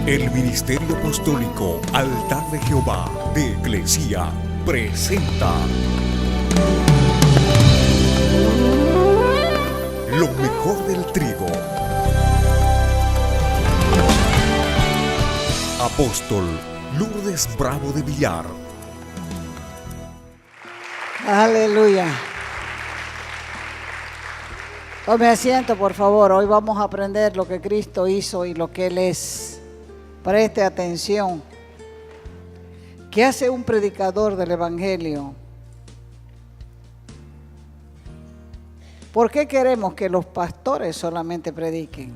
El Ministerio Apostólico Altar de Jehová de Eclesia presenta lo mejor del trigo. Apóstol Lourdes Bravo de Villar. Aleluya. Tome asiento, por favor. Hoy vamos a aprender lo que Cristo hizo y lo que Él es. Preste atención. ¿Qué hace un predicador del Evangelio? ¿Por qué queremos que los pastores solamente prediquen?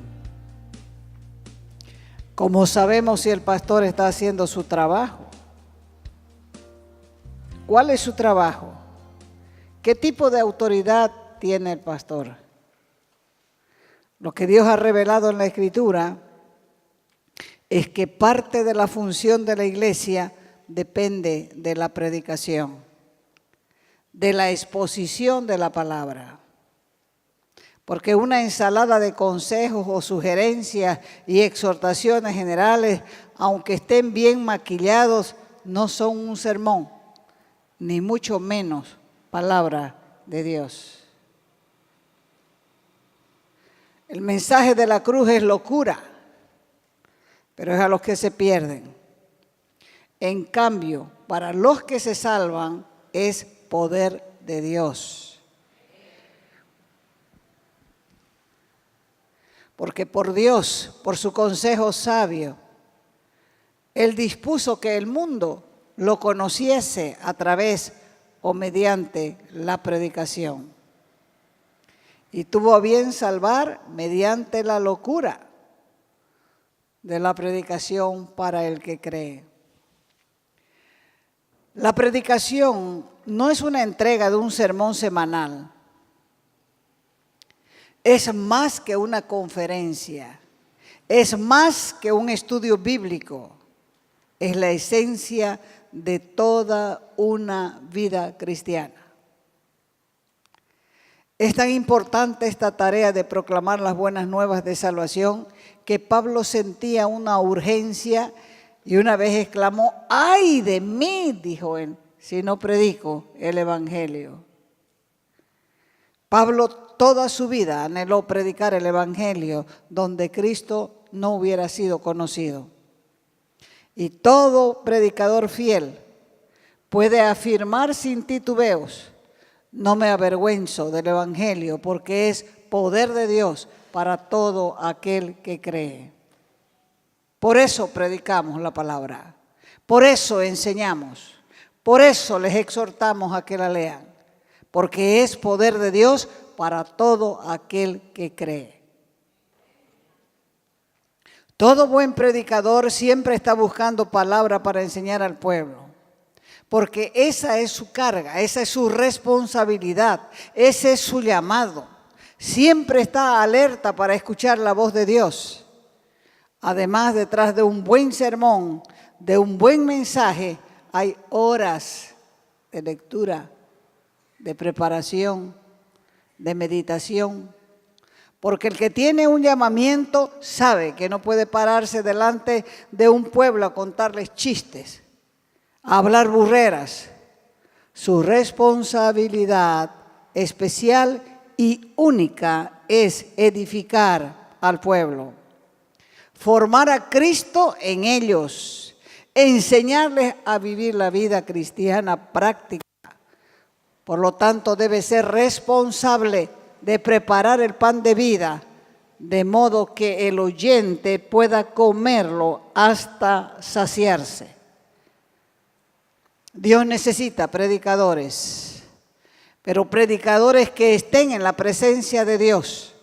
¿Cómo sabemos si el pastor está haciendo su trabajo? ¿Cuál es su trabajo? ¿Qué tipo de autoridad tiene el pastor? Lo que Dios ha revelado en la Escritura es que parte de la función de la iglesia depende de la predicación, de la exposición de la palabra. Porque una ensalada de consejos o sugerencias y exhortaciones generales, aunque estén bien maquillados, no son un sermón, ni mucho menos palabra de Dios. El mensaje de la cruz es locura, pero es a los que se pierden. En cambio, para los que se salvan es poder de Dios. Porque por Dios, por su consejo sabio, Él dispuso que el mundo lo conociese a través o mediante la predicación. Y tuvo a bien salvar mediante la locura de la predicación para el que cree. La predicación no es una entrega de un sermón semanal. Es más que una conferencia. Es más que un estudio bíblico. Es la esencia de toda una vida cristiana. Es tan importante esta tarea de proclamar las buenas nuevas de salvación que Pablo sentía una urgencia y una vez exclamó: ¡ay de mí!, dijo él, si no predico el Evangelio. Pablo toda su vida anheló predicar el Evangelio donde Cristo no hubiera sido conocido. Y todo predicador fiel puede afirmar sin titubeos: no me avergüenzo del Evangelio, porque es poder de Dios para todo aquel que cree. Por eso predicamos la palabra, por eso enseñamos, por eso les exhortamos a que la lean, porque es poder de Dios para todo aquel que cree. Todo buen predicador siempre está buscando palabra para enseñar al pueblo. Porque esa es su carga, esa es su responsabilidad, ese es su llamado. Siempre está alerta para escuchar la voz de Dios. Además, detrás de un buen sermón, de un buen mensaje, hay horas de lectura, de preparación, de meditación. Porque el que tiene un llamamiento sabe que no puede pararse delante de un pueblo a contarles chistes, a hablar burreras. Su responsabilidad especial y única es edificar al pueblo, formar a Cristo en ellos, enseñarles a vivir la vida cristiana práctica. Por lo tanto, debe ser responsable de preparar el pan de vida, de modo que el oyente pueda comerlo hasta saciarse. Dios necesita predicadores, pero predicadores que estén en la presencia de Dios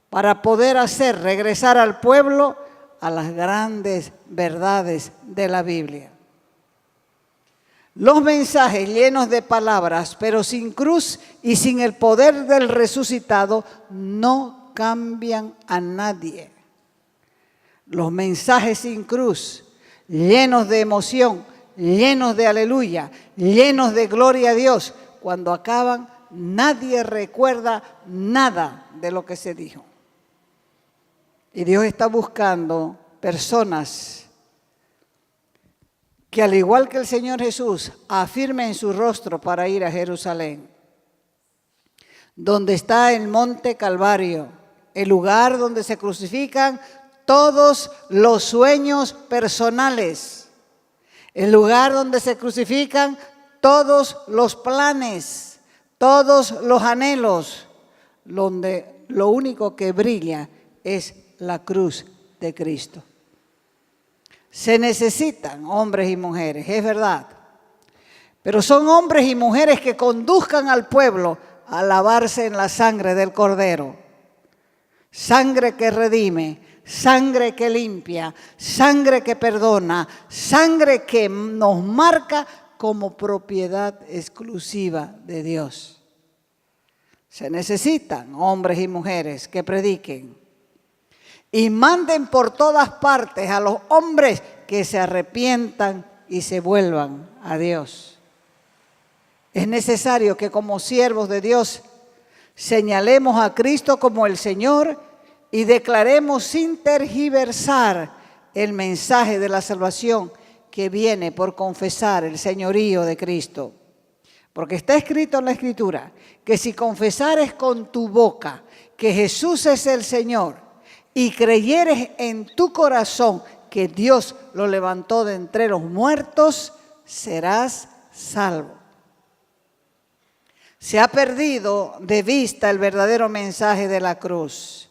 para poder hacer regresar al pueblo a las grandes verdades de la Biblia. Los mensajes llenos de palabras, pero sin cruz y sin el poder del resucitado, no cambian a nadie. Los mensajes sin cruz, llenos de emoción, llenos de aleluya, llenos de gloria a Dios, cuando acaban, nadie recuerda nada de lo que se dijo. Y Dios está buscando personas que al igual que el Señor Jesús, afirmen su rostro para ir a Jerusalén, donde está el monte Calvario, el lugar donde se crucifican todos los sueños personales, el lugar donde se crucifican todos los planes, todos los anhelos, donde lo único que brilla es la cruz de Cristo. Se necesitan hombres y mujeres, es verdad, pero son hombres y mujeres que conduzcan al pueblo a lavarse en la sangre del Cordero. Sangre que redime, sangre que limpia, sangre que perdona, sangre que nos marca como propiedad exclusiva de Dios. Se necesitan hombres y mujeres que prediquen y manden por todas partes a los hombres que se arrepientan y se vuelvan a Dios. Es necesario que como siervos de Dios señalemos a Cristo como el Señor y declaremos sin tergiversar el mensaje de la salvación que viene por confesar el señorío de Cristo. Porque está escrito en la Escritura que si confesares con tu boca que Jesús es el Señor y creyeres en tu corazón que Dios lo levantó de entre los muertos, serás salvo. Se ha perdido de vista el verdadero mensaje de la cruz.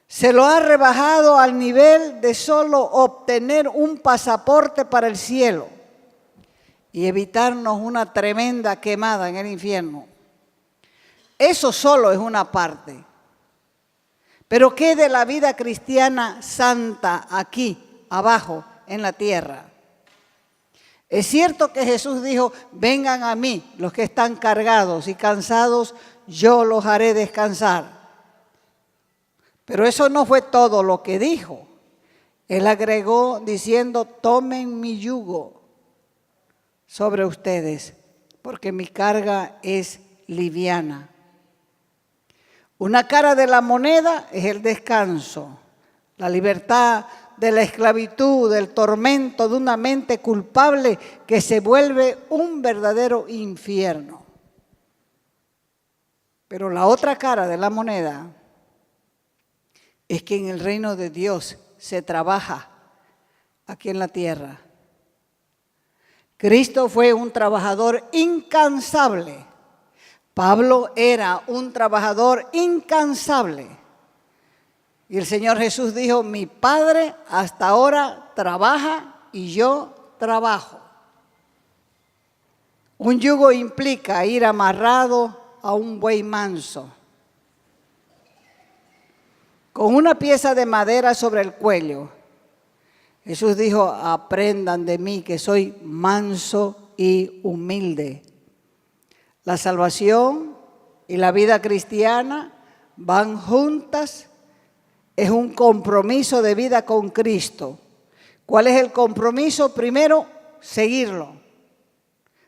Se lo ha rebajado al nivel de solo obtener un pasaporte para el cielo y evitarnos una tremenda quemada en el infierno. Eso solo es una parte. Pero ¿qué de la vida cristiana santa aquí, abajo, en la tierra? Es cierto que Jesús dijo, vengan a mí los que están cargados y cansados, yo los haré descansar. Pero eso no fue todo lo que dijo. Él agregó diciendo, tomen mi yugo sobre ustedes, porque mi carga es liviana. Una cara de la moneda es el descanso, la libertad de la esclavitud, del tormento de una mente culpable que se vuelve un verdadero infierno. Pero la otra cara de la moneda es que en el reino de Dios se trabaja aquí en la tierra. Cristo fue un trabajador incansable. Pablo era un trabajador incansable. Y el Señor Jesús dijo, mi Padre hasta ahora trabaja y yo trabajo. Un yugo implica ir amarrado a un buey manso, con una pieza de madera sobre el cuello. Jesús dijo, aprendan de mí que soy manso y humilde. La salvación y la vida cristiana van juntas. Es un compromiso de vida con Cristo. ¿Cuál es el compromiso? Primero, seguirlo.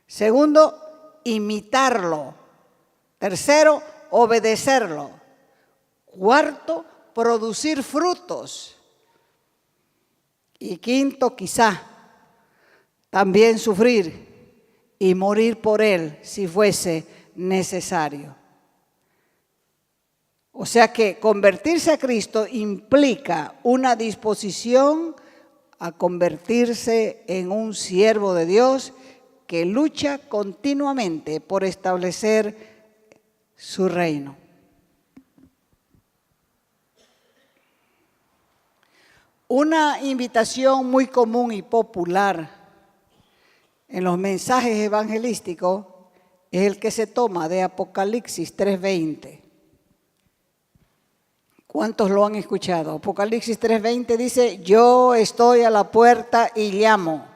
Segundo, imitarlo. Tercero, obedecerlo. Cuarto, producir frutos. Y quinto, quizá, también sufrir y morir por Él si fuese necesario. O sea que convertirse a Cristo implica una disposición a convertirse en un siervo de Dios que lucha continuamente por establecer su reino. Una invitación muy común y popular en los mensajes evangelísticos es el que se toma de Apocalipsis 3:20. ¿Cuántos lo han escuchado? Apocalipsis 3:20 dice, yo estoy a la puerta y llamo.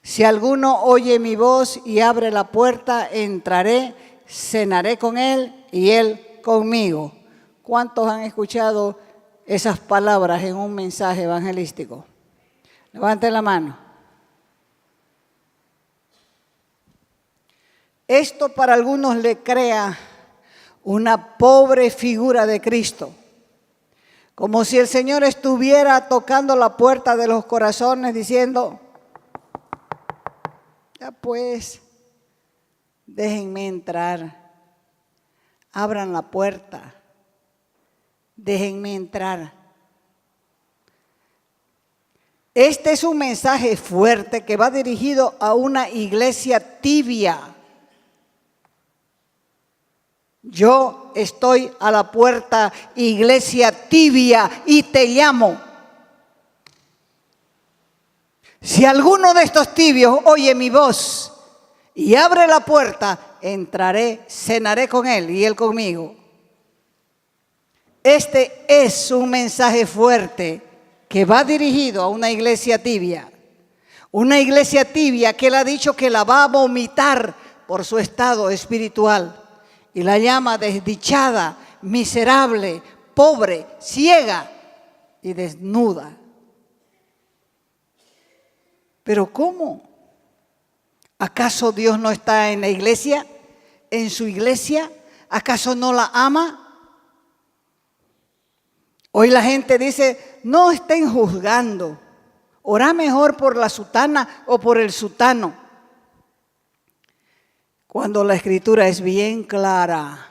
Si alguno oye mi voz y abre la puerta, entraré, cenaré con él y él conmigo. ¿Cuántos han escuchado esas palabras en un mensaje evangelístico? Levanten la mano. Esto para algunos le crea una pobre figura de Cristo, como si el Señor estuviera tocando la puerta de los corazones diciendo, Ya pues, déjenme entrar. Abran la puerta. Déjenme entrar. Este es un mensaje fuerte que va dirigido a una iglesia tibia. Yo estoy a la puerta, iglesia tibia, y te llamo. Si alguno de estos tibios oye mi voz y abre la puerta, entraré, cenaré con él y él conmigo. Este es un mensaje fuerte que va dirigido a una iglesia tibia. Una iglesia tibia que él ha dicho que la va a vomitar por su estado espiritual. Y la llama desdichada, miserable, pobre, ciega y desnuda. ¿Pero cómo? ¿Acaso Dios no está en la iglesia? ¿En su iglesia? ¿Acaso no la ama? Hoy la gente dice, no estén juzgando. Orá mejor por la sutana o por el sutano. Cuando la escritura es bien clara.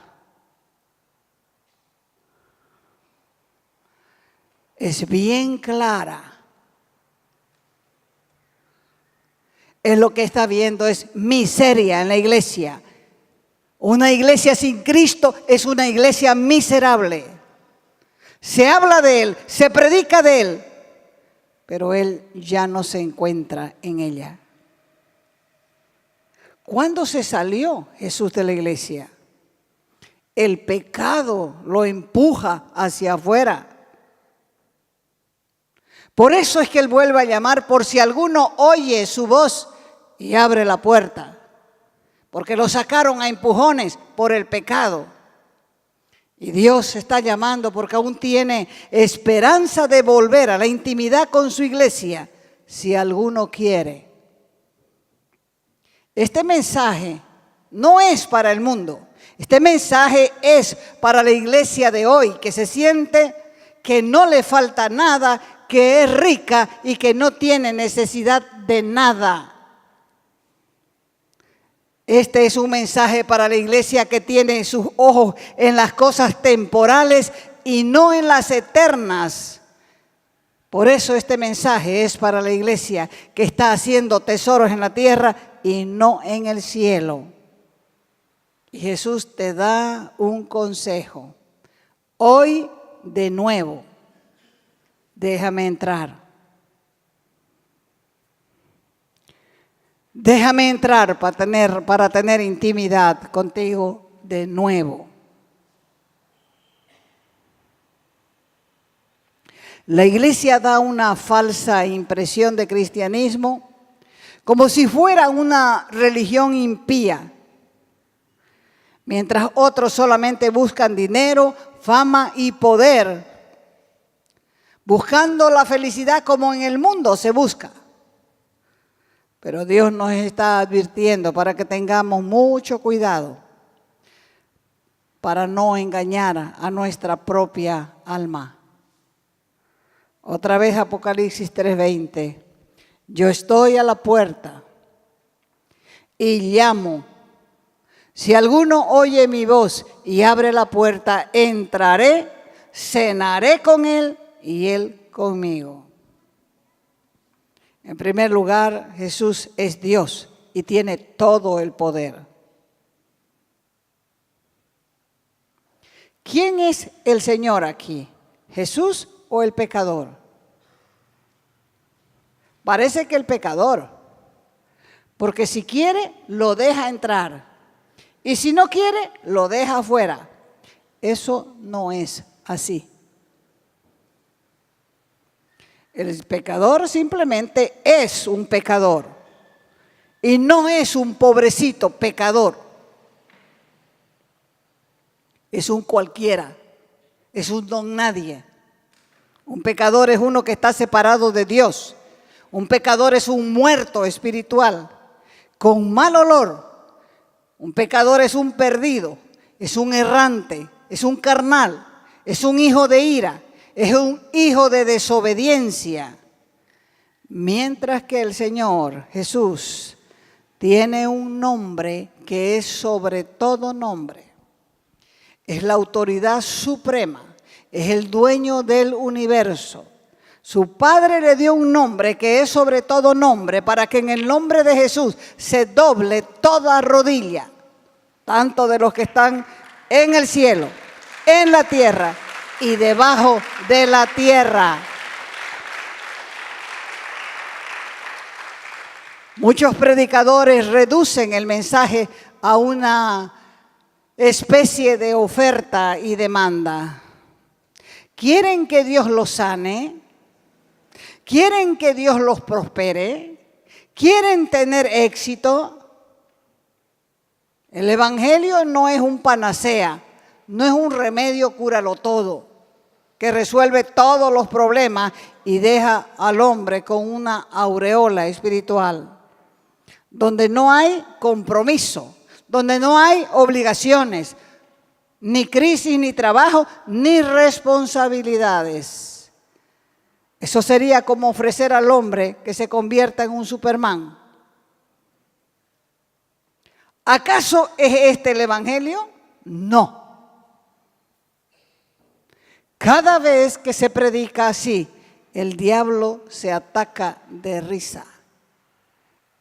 Es bien clara. Es lo que está viendo, es miseria en la iglesia. Una iglesia sin Cristo es una iglesia miserable. Se habla de Él, se predica de Él, pero Él ya no se encuentra en ella. ¿Cuándo se salió Jesús de la iglesia? El pecado lo empuja hacia afuera. Por eso es que Él vuelve a llamar por si alguno oye su voz y abre la puerta. Porque lo sacaron a empujones por el pecado. Y Dios está llamando porque aún tiene esperanza de volver a la intimidad con su iglesia, si alguno quiere. Este mensaje no es para el mundo. Este mensaje es para la iglesia de hoy, que se siente que no le falta nada, que es rica y que no tiene necesidad de nada. Este es un mensaje para la iglesia que tiene sus ojos en las cosas temporales y no en las eternas. Por eso este mensaje es para la iglesia que está haciendo tesoros en la tierra y no en el cielo. Y Jesús te da un consejo. Hoy de nuevo, déjame entrar. Déjame entrar para tener intimidad contigo de nuevo. La iglesia da una falsa impresión de cristianismo como si fuera una religión impía, mientras otros solamente buscan dinero, fama y poder, buscando la felicidad como en el mundo se busca. Pero Dios nos está advirtiendo para que tengamos mucho cuidado para no engañar a nuestra propia alma. Otra vez Apocalipsis 3:20. Yo estoy a la puerta y llamo. Si alguno oye mi voz y abre la puerta, entraré, cenaré con él y él conmigo. En primer lugar, Jesús es Dios y tiene todo el poder. ¿Quién es el Señor aquí? ¿Jesús o el pecador? Parece que el pecador, porque si quiere, lo deja entrar. Y si no quiere, lo deja afuera. Eso no es así. El pecador simplemente es un pecador y no es un pobrecito pecador. Es un cualquiera, es un don nadie. Un pecador es uno que está separado de Dios. Un pecador es un muerto espiritual con mal olor. Un pecador es un perdido, es un errante, es un carnal, es un hijo de ira. Es un hijo de desobediencia. Mientras que el Señor Jesús tiene un nombre que es sobre todo nombre. Es la autoridad suprema, es el dueño del universo. Su Padre le dio un nombre que es sobre todo nombre, para que en el nombre de Jesús se doble toda rodilla, tanto de los que están en el cielo, en la tierra y debajo de la tierra. Muchos predicadores reducen el mensaje a una especie de oferta y demanda. ¿Quieren que Dios los sane? ¿Quieren que Dios los prospere? ¿Quieren tener éxito? El Evangelio no es un panacea, no es un remedio cúralo todo, que resuelve todos los problemas y deja al hombre con una aureola espiritual, donde no hay compromiso, donde no hay obligaciones, ni crisis, ni trabajo, ni responsabilidades. Eso sería como ofrecer al hombre que se convierta en un Superman. ¿Acaso es este el Evangelio? No. Cada vez que se predica así, el diablo se ataca de risa.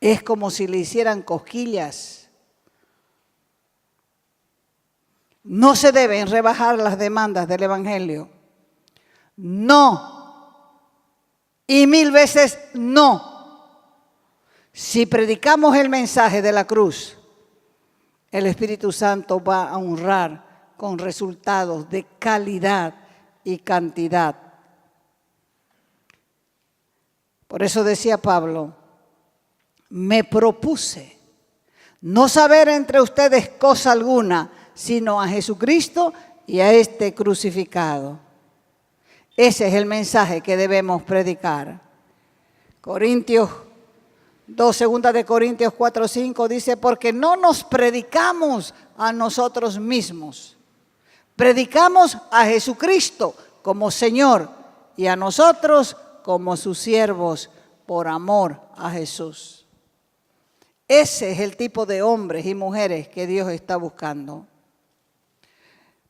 Es como si le hicieran cosquillas. No se deben rebajar las demandas del Evangelio. No. Y 1000 veces no. Si predicamos el mensaje de la cruz, el Espíritu Santo va a honrar con resultados de calidad y cantidad. Por eso decía Pablo, me propuse no saber entre ustedes cosa alguna, sino a Jesucristo y a este crucificado. Ese es el mensaje que debemos predicar. Corintios 2, 2 de Corintios 4, 5 dice, porque no nos predicamos a nosotros mismos. Predicamos a Jesucristo como Señor y a nosotros como sus siervos por amor a Jesús. Ese es el tipo de hombres y mujeres que Dios está buscando.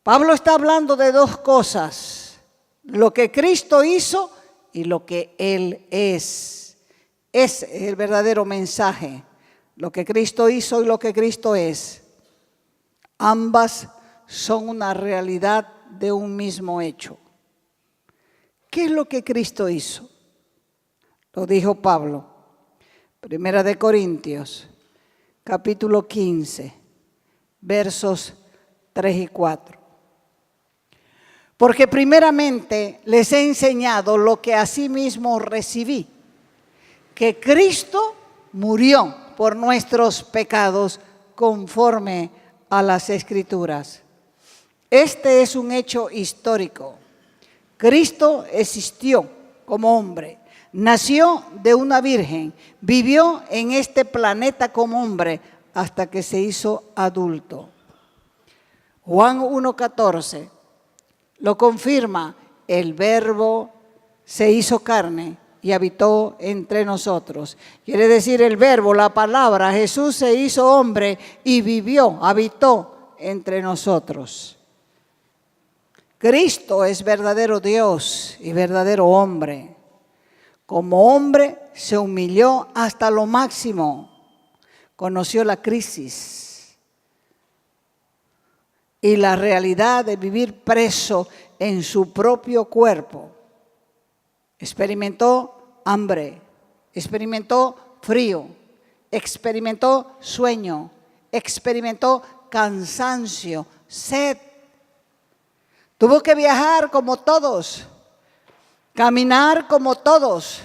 Pablo está hablando de dos cosas, lo que Cristo hizo y lo que Él es. Ese es el verdadero mensaje, lo que Cristo hizo y lo que Cristo es. Ambas son una realidad de un mismo hecho. ¿Qué es lo que Cristo hizo? Lo dijo Pablo, 1 de Corintios, capítulo 15, versos 3 y 4. Porque primeramente les he enseñado lo que asimismo recibí, que Cristo murió por nuestros pecados conforme a las Escrituras. Este es un hecho histórico. Cristo existió como hombre, nació de una virgen, vivió en este planeta como hombre hasta que se hizo adulto. Juan 1:14 lo confirma, el Verbo se hizo carne y habitó entre nosotros. Quiere decir el Verbo, la palabra, Jesús se hizo hombre y vivió, habitó entre nosotros. Cristo es verdadero Dios y verdadero hombre. Como hombre se humilló hasta lo máximo, conoció la crisis y la realidad de vivir preso en su propio cuerpo. Experimentó hambre, experimentó frío, experimentó sueño, experimentó cansancio, sed. Tuvo que viajar como todos, caminar como todos.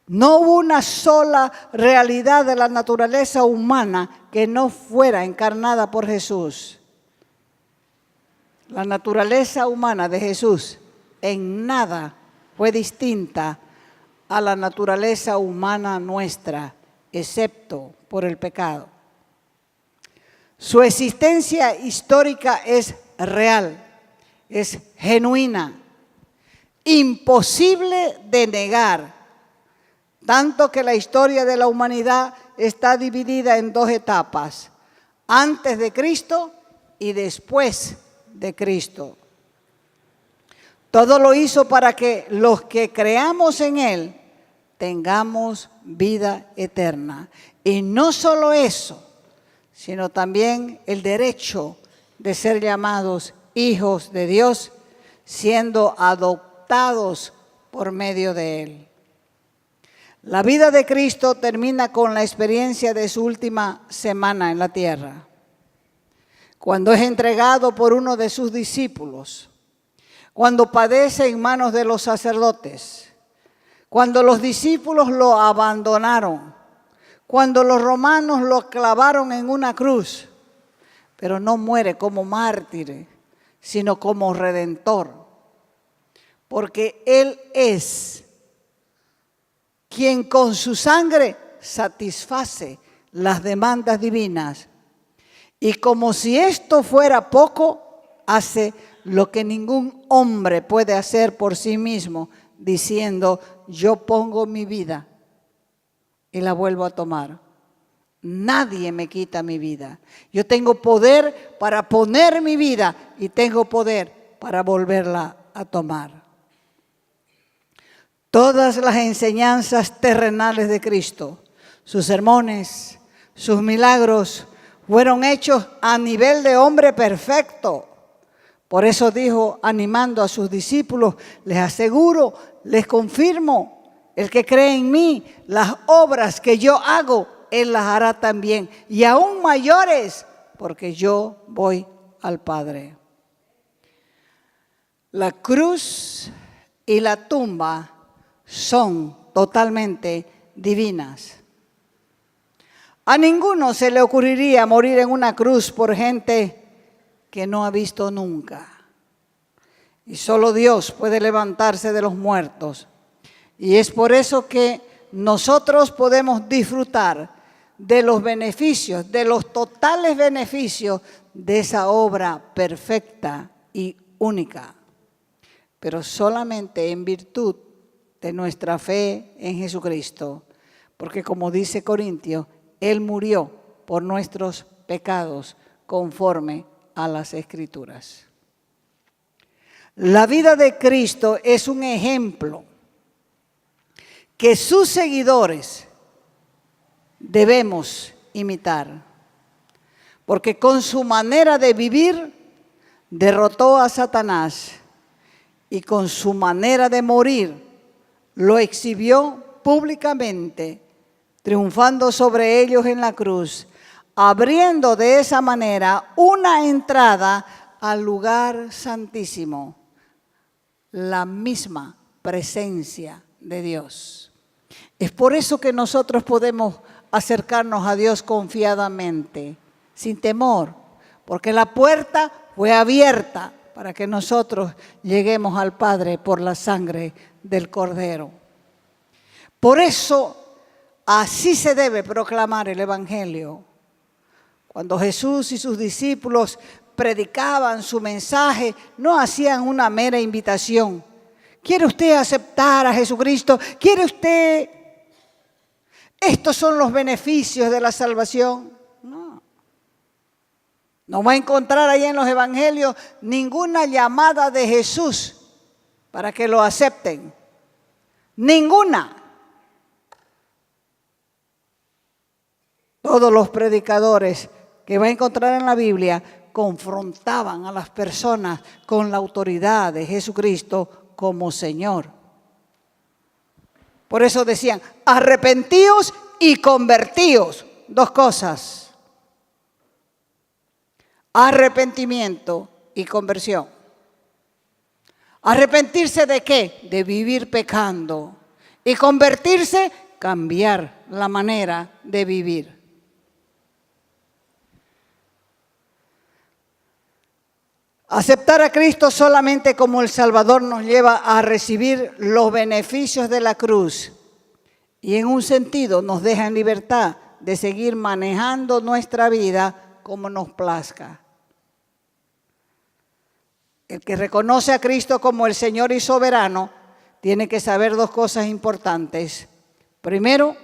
No hubo una sola realidad de la naturaleza humana que no fuera encarnada por Jesús. La naturaleza humana de Jesús en nada fue distinta a la naturaleza humana nuestra, excepto por el pecado. Su existencia histórica es real, es genuina, imposible de negar, tanto que la historia de la humanidad está dividida en dos etapas: antes de Cristo y después de Cristo. Todo lo hizo para que los que creamos en Él tengamos vida eterna. Y no solo eso, sino también el derecho de ser llamados hijos de Dios, siendo adoptados por medio de Él. La vida de Cristo termina con la experiencia de su última semana en la tierra, cuando es entregado por uno de sus discípulos, cuando padece en manos de los sacerdotes, cuando los discípulos lo abandonaron, cuando los romanos lo clavaron en una cruz, pero no muere como mártir, sino como redentor, porque Él es quien con su sangre satisface las demandas divinas. Y como si esto fuera poco, hace lo que ningún hombre puede hacer por sí mismo, diciendo: yo pongo mi vida y la vuelvo a tomar. Nadie me quita mi vida. Yo tengo poder para poner mi vida y tengo poder para volverla a tomar. Todas las enseñanzas terrenales de Cristo, sus sermones, sus milagros, fueron hechos a nivel de hombre perfecto. Por eso dijo, animando a sus discípulos: les aseguro, les confirmo, el que cree en mí, las obras que yo hago, Él las hará también, y aún mayores, porque yo voy al Padre. La cruz y la tumba son totalmente divinas. A ninguno se le ocurriría morir en una cruz por gente que no ha visto nunca. Y solo Dios puede levantarse de los muertos. Y es por eso que nosotros podemos disfrutar de los beneficios, de los totales beneficios de esa obra perfecta y única. Pero solamente en virtud de nuestra fe en Jesucristo. Porque como dice Corintios, Él murió por nuestros pecados conforme a las Escrituras. La vida de Cristo es un ejemplo que sus seguidores debemos imitar, porque con su manera de vivir derrotó a Satanás y con su manera de morir lo exhibió públicamente, triunfando sobre ellos en la cruz, abriendo de esa manera una entrada al lugar santísimo, la misma presencia de Dios. Es por eso que nosotros podemos acercarnos a Dios confiadamente, sin temor, porque la puerta fue abierta para que nosotros lleguemos al Padre por la sangre del Cordero. Por eso, así se debe proclamar el Evangelio. Cuando Jesús y sus discípulos predicaban su mensaje, no hacían una mera invitación. ¿Quiere usted aceptar a Jesucristo? ¿Quiere usted? Estos son los beneficios de la salvación. No. No va a encontrar ahí en los evangelios ninguna llamada de Jesús para que lo acepten. Ninguna. Todos los predicadores que va a encontrar en la Biblia confrontaban a las personas con la autoridad de Jesucristo como Señor. Por eso decían, arrepentíos y convertíos. Dos cosas. Arrepentimiento y conversión. ¿Arrepentirse de qué? De vivir pecando. Y convertirse, cambiar la manera de vivir. Aceptar a Cristo solamente como el Salvador nos lleva a recibir los beneficios de la cruz y en un sentido nos deja en libertad de seguir manejando nuestra vida como nos plazca. El que reconoce a Cristo como el Señor y soberano tiene que saber dos cosas importantes. Primero,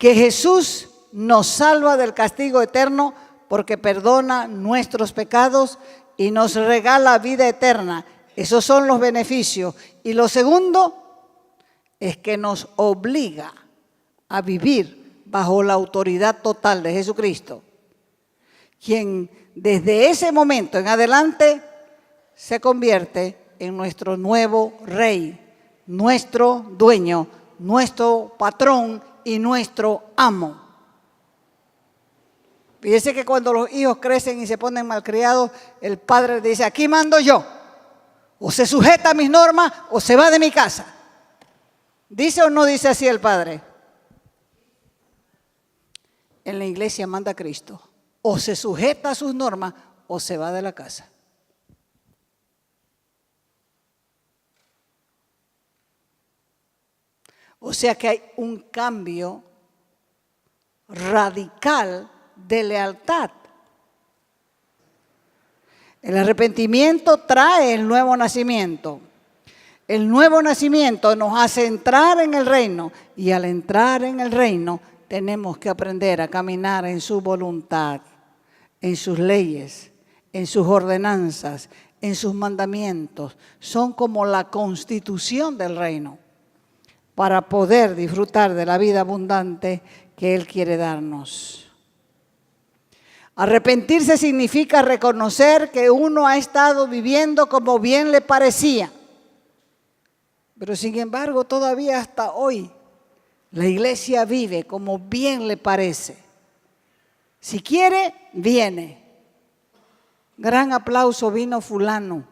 que Jesús nos salva del castigo eterno porque perdona nuestros pecados y nos regala vida eterna. Esos son los beneficios. Y lo segundo es que nos obliga a vivir bajo la autoridad total de Jesucristo, quien desde ese momento en adelante se convierte en nuestro nuevo rey, nuestro dueño, nuestro patrón y nuestro amo. Fíjese que cuando los hijos crecen y se ponen malcriados, el padre dice: aquí mando yo, o se sujeta a mis normas o se va de mi casa. ¿Dice o no dice así el padre? En la iglesia manda Cristo: o se sujeta a sus normas o se va de la casa. O sea que hay un cambio radical de lealtad. El arrepentimiento trae el nuevo nacimiento. El nuevo nacimiento nos hace entrar en el reino, y al entrar en el reino tenemos que aprender a caminar en su voluntad, en sus leyes, en sus ordenanzas, en sus mandamientos. Son como la constitución del reino para poder disfrutar de la vida abundante que Él quiere darnos. Arrepentirse significa reconocer que uno ha estado viviendo como bien le parecía. Pero sin embargo, todavía hasta hoy, la iglesia vive como bien le parece. Si quiere, viene. Gran aplauso, vino fulano.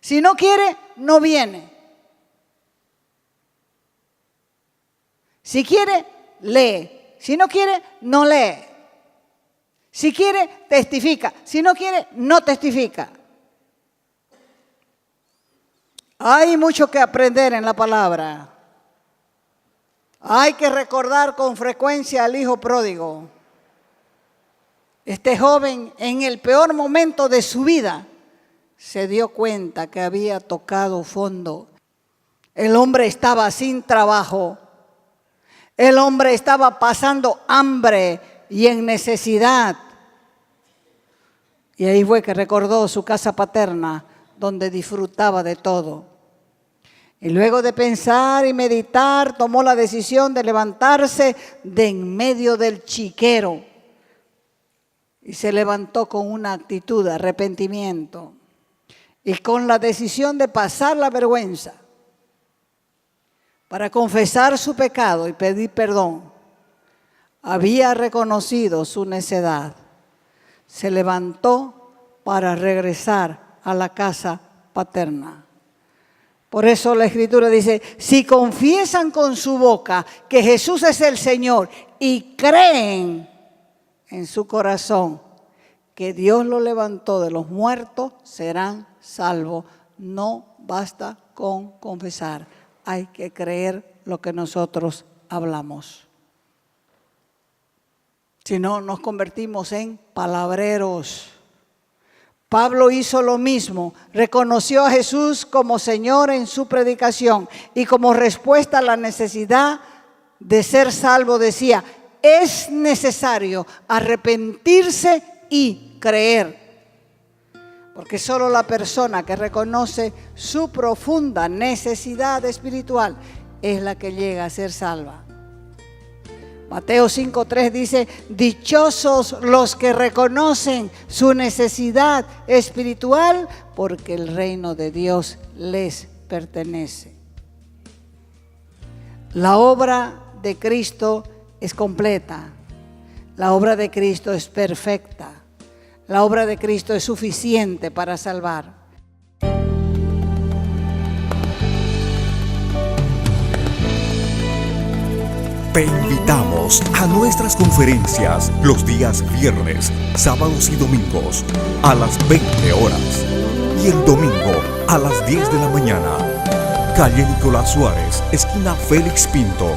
Si no quiere, no viene. Si quiere, lee. Si no quiere, no lee. Si quiere, testifica. Si no quiere, no testifica. Hay mucho que aprender en la palabra. Hay que recordar con frecuencia al hijo pródigo. Este joven, en el peor momento de su vida, se dio cuenta que había tocado fondo. El hombre estaba sin trabajo. El hombre estaba pasando hambre y en necesidad. Y ahí fue que recordó su casa paterna, donde disfrutaba de todo. Y luego de pensar y meditar, tomó la decisión de levantarse de en medio del chiquero. Y se levantó con una actitud de arrepentimiento y con la decisión de pasar la vergüenza para confesar su pecado y pedir perdón. Había reconocido su necedad. Se levantó para regresar a la casa paterna. Por eso la Escritura dice: si confiesan con su boca que Jesús es el Señor y creen en su corazón que Dios lo levantó de los muertos, serán salvos. No basta con confesar, hay que creer lo que nosotros hablamos. Si no, nos convertimos en palabreros. Pablo hizo lo mismo, reconoció a Jesús como Señor en su predicación y como respuesta a la necesidad de ser salvo decía: es necesario arrepentirse y creer. Porque solo la persona que reconoce su profunda necesidad espiritual es la que llega a ser salva. Mateo 5:3 dice: dichosos los que reconocen su necesidad espiritual, porque el reino de Dios les pertenece. La obra de Cristo es completa. La obra de Cristo es perfecta. La obra de Cristo es suficiente para salvar. Te invitamos a nuestras conferencias los días viernes, sábados y domingos a las 20 horas y el domingo a las 10 de la mañana. Calle Nicolás Suárez, esquina Félix Pinto,